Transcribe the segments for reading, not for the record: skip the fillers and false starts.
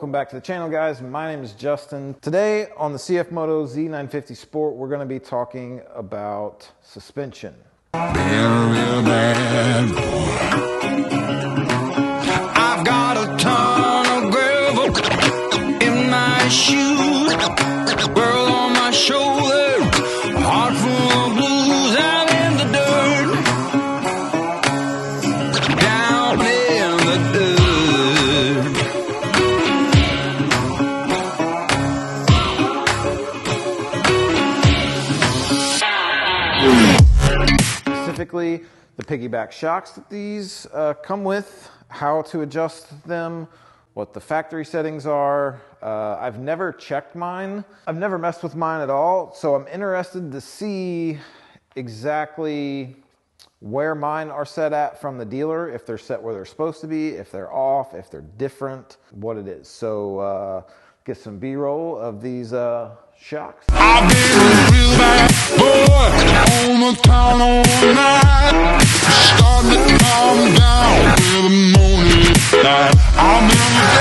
Welcome back to the channel, guys. My name is Justin. Today on the CFMoto Z950 Sport, we're going to be talking about suspension. Real bad. I've got a ton of gravel in my shoes, girl on my shoulder, a heart full of blues out in the dirt, down in the dirt. Specifically, the piggyback shocks that these come with, how to adjust them, what the factory settings are. I've never checked mine. I've never messed with mine at all, so I'm interested to see exactly where mine are set at from the dealer, if they're set where they're supposed to be, if they're off, if they're different, what it is. So get some B-roll of these shocks. I've been a real bad boy on the town all night. Starting to calm down in the morning light. I'm in the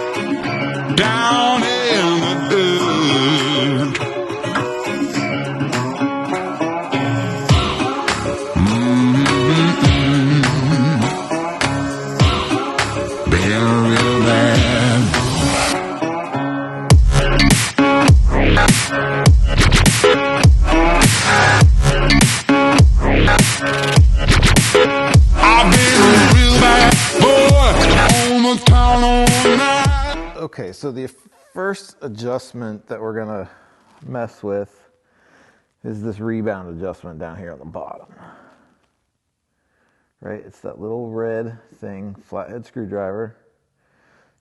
dirt, down in the dirt. Been real bad. Okay, so the first adjustment that we're gonna mess with is this rebound adjustment down here on the bottom. Right, it's that little red thing, flathead screwdriver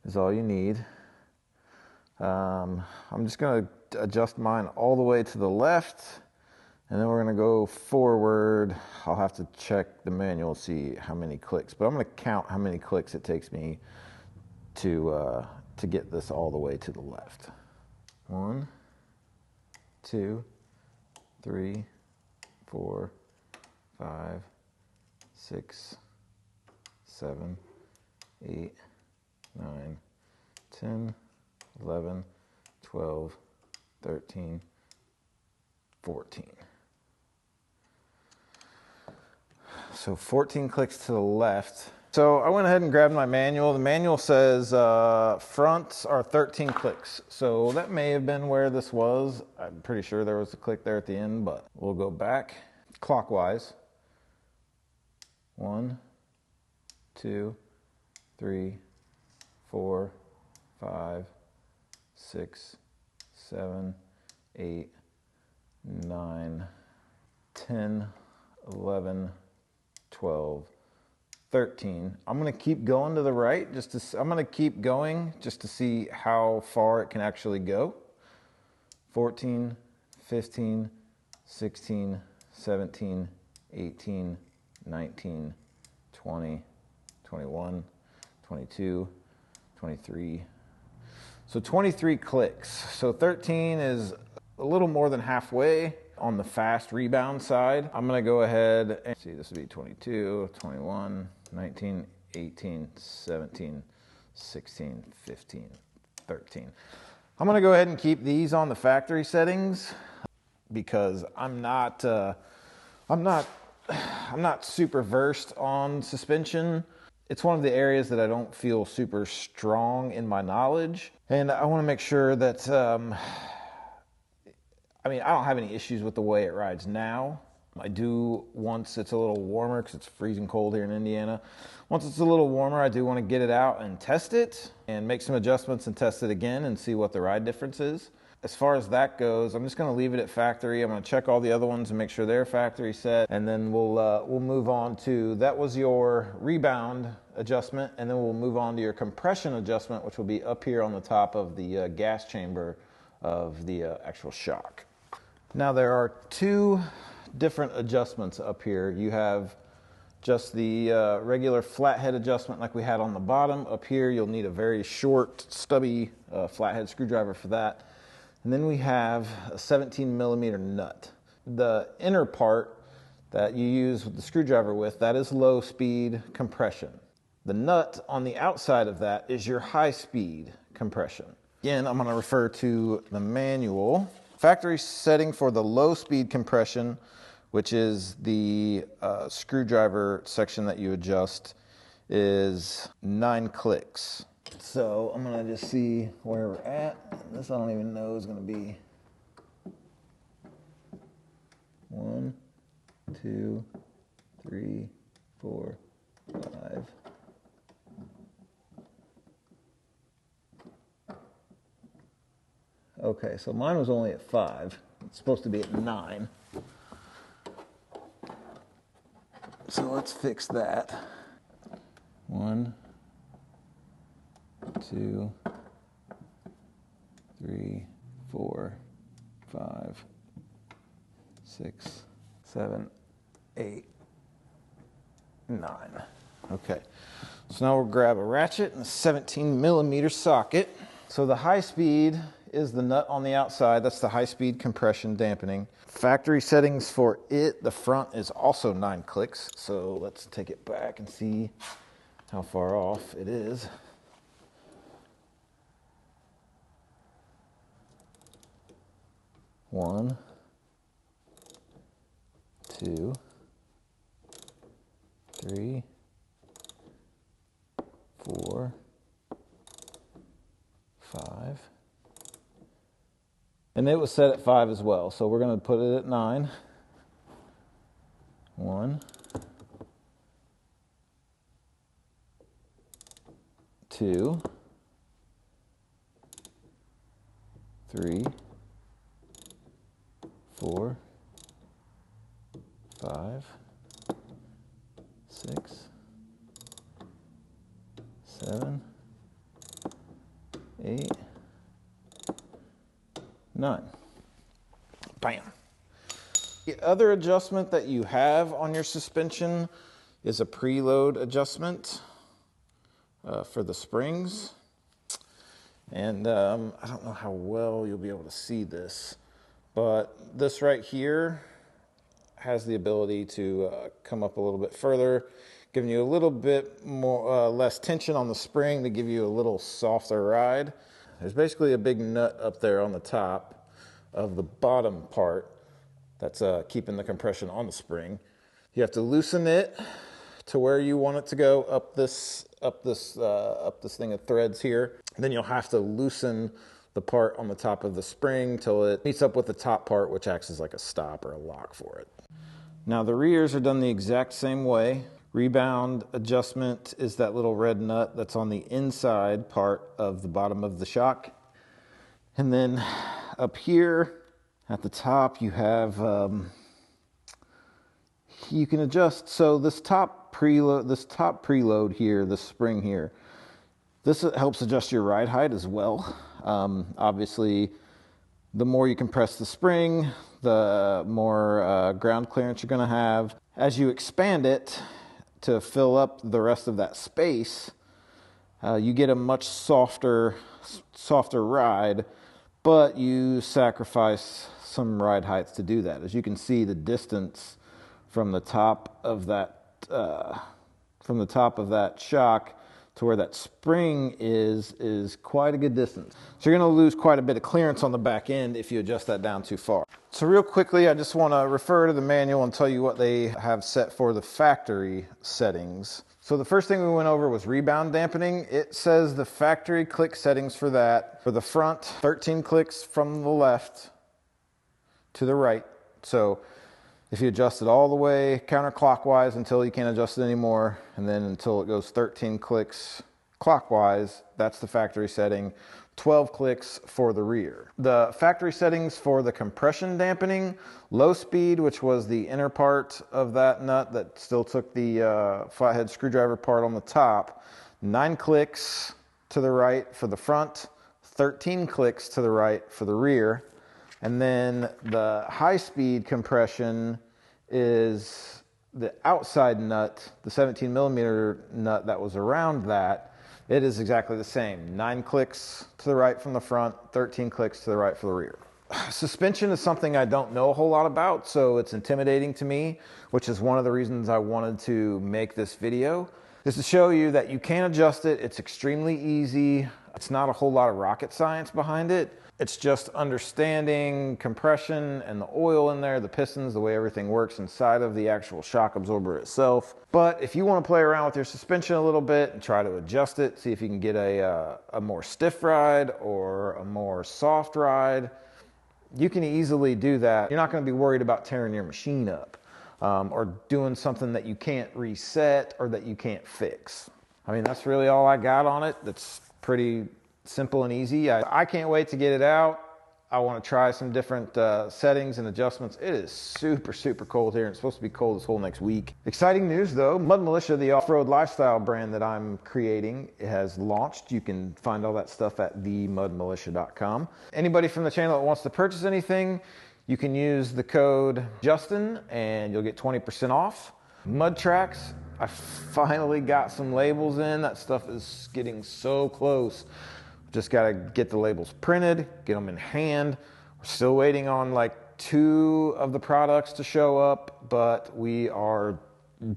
is all you need. I'm just gonna adjust mine all the way to the left, and then we're gonna go forward. I'll have to check the manual, see how many clicks, but I'm gonna count how many clicks it takes me to get this all the way to the left. 1, 2, 3, 4, 5, 6, 7, 8, 9, 10, 11, 12, 13, 14. So 14 clicks to the left. So I went ahead and grabbed my manual. The manual says fronts are 13 clicks. So that may have been where this was. I'm pretty sure there was a click there at the end, but we'll go back clockwise. 1, 2, 3, 4, 5, 6, 7, 8, 9, 10, 11, 12, 13. I'm going to keep going to the right. I'm going to keep going just to see how far it can actually go. 14, 15, 16, 17, 18, 19, 20, 21, 22, 23. So 23 clicks. So 13 is a little more than halfway on the fast rebound side. I'm going to go ahead and see, this would be 22, 21, 19, 18, 17, 16, 15, 13. I'm going to go ahead and keep these on the factory settings because I'm not super versed on suspension. It's one of the areas that I don't feel super strong in my knowledge, and I want to make sure that I don't have any issues with the way it rides now. I do once it's a little warmer, because it's freezing cold here in Indiana. Once it's a little warmer, I do want to get it out and test it and make some adjustments and test it again and see what the ride difference is. As far as that goes, I'm just going to leave it at factory. I'm going to check all the other ones and make sure they're factory set, and then we'll move on to, that was your rebound adjustment, and then we'll move on to your compression adjustment, which will be up here on the top of the gas chamber of the actual shock. Now there are two different adjustments up here. You have just the regular flathead adjustment like we had on the bottom. Up here you'll need a very short, stubby flathead screwdriver for that. And then we have a 17 millimeter nut. The inner part that you use with the screwdriver with, that is low speed compression. The nut on the outside of that is your high-speed compression. Again, I'm going to refer to the manual. Factory setting for the low-speed compression, which is the screwdriver section that you adjust, is 9 clicks. So I'm going to just see where we're at. This I don't even know is going to be 1, 2, 3, 4, 5. Okay, so mine was only at 5. It's supposed to be at 9. So let's fix that. 1, 2, 3, 4, 5, 6, 7, 8, 9. Okay, so now we'll grab a ratchet and a 17mm socket. So the high speed is the nut on the outside. That's the high speed compression dampening. Factory settings for it, the front is also 9 clicks. So let's take it back and see how far off it is. One, 2, 3, 4, 5. And it was set at 5 as well, so we're going to put it at 9. 1, 2, 3, 4, 5, 6, 7, 8, 9. Bam. The other adjustment that you have on your suspension is a preload adjustment for the springs. And I don't know how well you'll be able to see this, but this right here has the ability to come up a little bit further, giving you a little bit more less tension on the spring to give you a little softer ride. There's basically a big nut up there on the top of the bottom part that's keeping the compression on the spring. You have to loosen it to where you want it to go up this thing of threads here. Then you'll have to loosen the part on the top of the spring till it meets up with the top part, which acts as like a stop or a lock for it. Now the rears are done the exact same way. Rebound adjustment is that little red nut that's on the inside part of the bottom of the shock. And then up here at the top you have, you can adjust. So this top preload here, this spring here, this helps adjust your ride height as well. Obviously, the more you compress the spring, the more ground clearance you're going to have. As you expand it to fill up the rest of that space, you get a much softer ride, but you sacrifice some ride heights to do that. As you can see, the distance from the top of that shock to where that spring is quite a good distance. So you're going to lose quite a bit of clearance on the back end if you adjust that down too far. So real quickly, I just want to refer to the manual and tell you what they have set for the factory settings. So the first thing we went over was rebound dampening. It says the factory click settings for that. For the front, 13 clicks from the left to the right. So if you adjust it all the way counterclockwise until you can't adjust it anymore, and then until it goes 13 clicks clockwise, that's the factory setting. 12 clicks for the rear. The factory settings for the compression dampening, low speed, which was the inner part of that nut that still took the flathead screwdriver part on the top, 9 clicks to the right for the front, 13 clicks to the right for the rear. And then the high-speed compression is the outside nut, the 17mm nut that was around that. It is exactly the same. 9 clicks to the right from the front, 13 clicks to the right for the rear. Suspension is something I don't know a whole lot about, so it's intimidating to me, which is one of the reasons I wanted to make this video. is to show you that you can adjust it. It's extremely easy. It's not a whole lot of rocket science behind it. It's just understanding compression and the oil in there, the pistons, the way everything works inside of the actual shock absorber itself. But if you want to play around with your suspension a little bit and try to adjust it, see if you can get a more stiff ride or a more soft ride, you can easily do that. You're not going to be worried about tearing your machine up or doing something that you can't reset or that you can't fix. I mean, that's really all I got on it. That's pretty simple and easy. I can't wait to get it out. I want to try some different settings and adjustments. It is super, super cold here. It's supposed to be cold this whole next week. Exciting news though, Mud Militia, the off-road lifestyle brand that I'm creating, has launched. You can find all that stuff at themudmilitia.com. Anybody from the channel that wants to purchase anything, you can use the code Justin and you'll get 20% off. Mud Tracks, I finally got some labels in. That stuff is getting so close. Just got to get the labels printed, get them in hand. We're still waiting on like 2 of the products to show up, but we are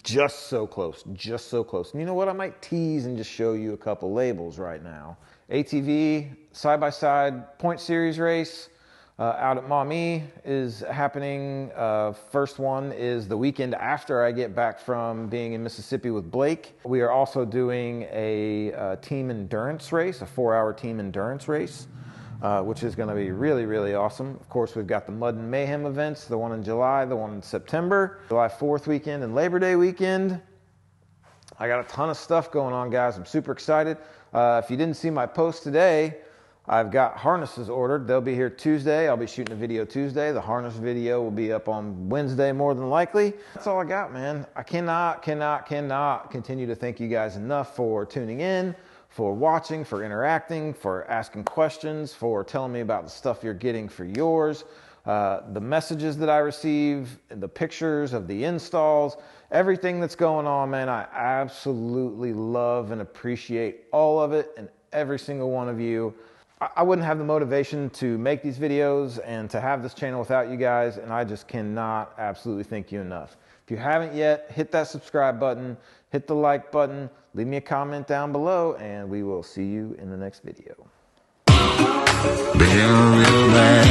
just so close, just so close. And you know what? I might tease and just show you a couple labels right now. ATV side-by-side point series race out at Maumee is happening. First one is the weekend after I get back from being in Mississippi with Blake. We are also doing a team endurance race, a 4-hour team endurance race, which is going to be really, really awesome. Of course, we've got the Mud and Mayhem events, the one in July, the one in September, July 4th weekend and Labor Day weekend. I got a ton of stuff going on, guys. I'm super excited. If you didn't see my post today, I've got harnesses ordered. They'll be here Tuesday. I'll be shooting a video Tuesday. The harness video will be up on Wednesday more than likely. That's all I got, man. I cannot continue to thank you guys enough for tuning in, for watching, for interacting, for asking questions, for telling me about the stuff you're getting for yours. The messages that I receive, the pictures of the installs, everything that's going on, man. I absolutely love and appreciate all of it and every single one of you. I wouldn't have the motivation to make these videos and to have this channel without you guys, and I just cannot absolutely thank you enough. If you haven't yet, hit that subscribe button, hit the like button, leave me a comment down below, and we will see you in the next video. Real bad.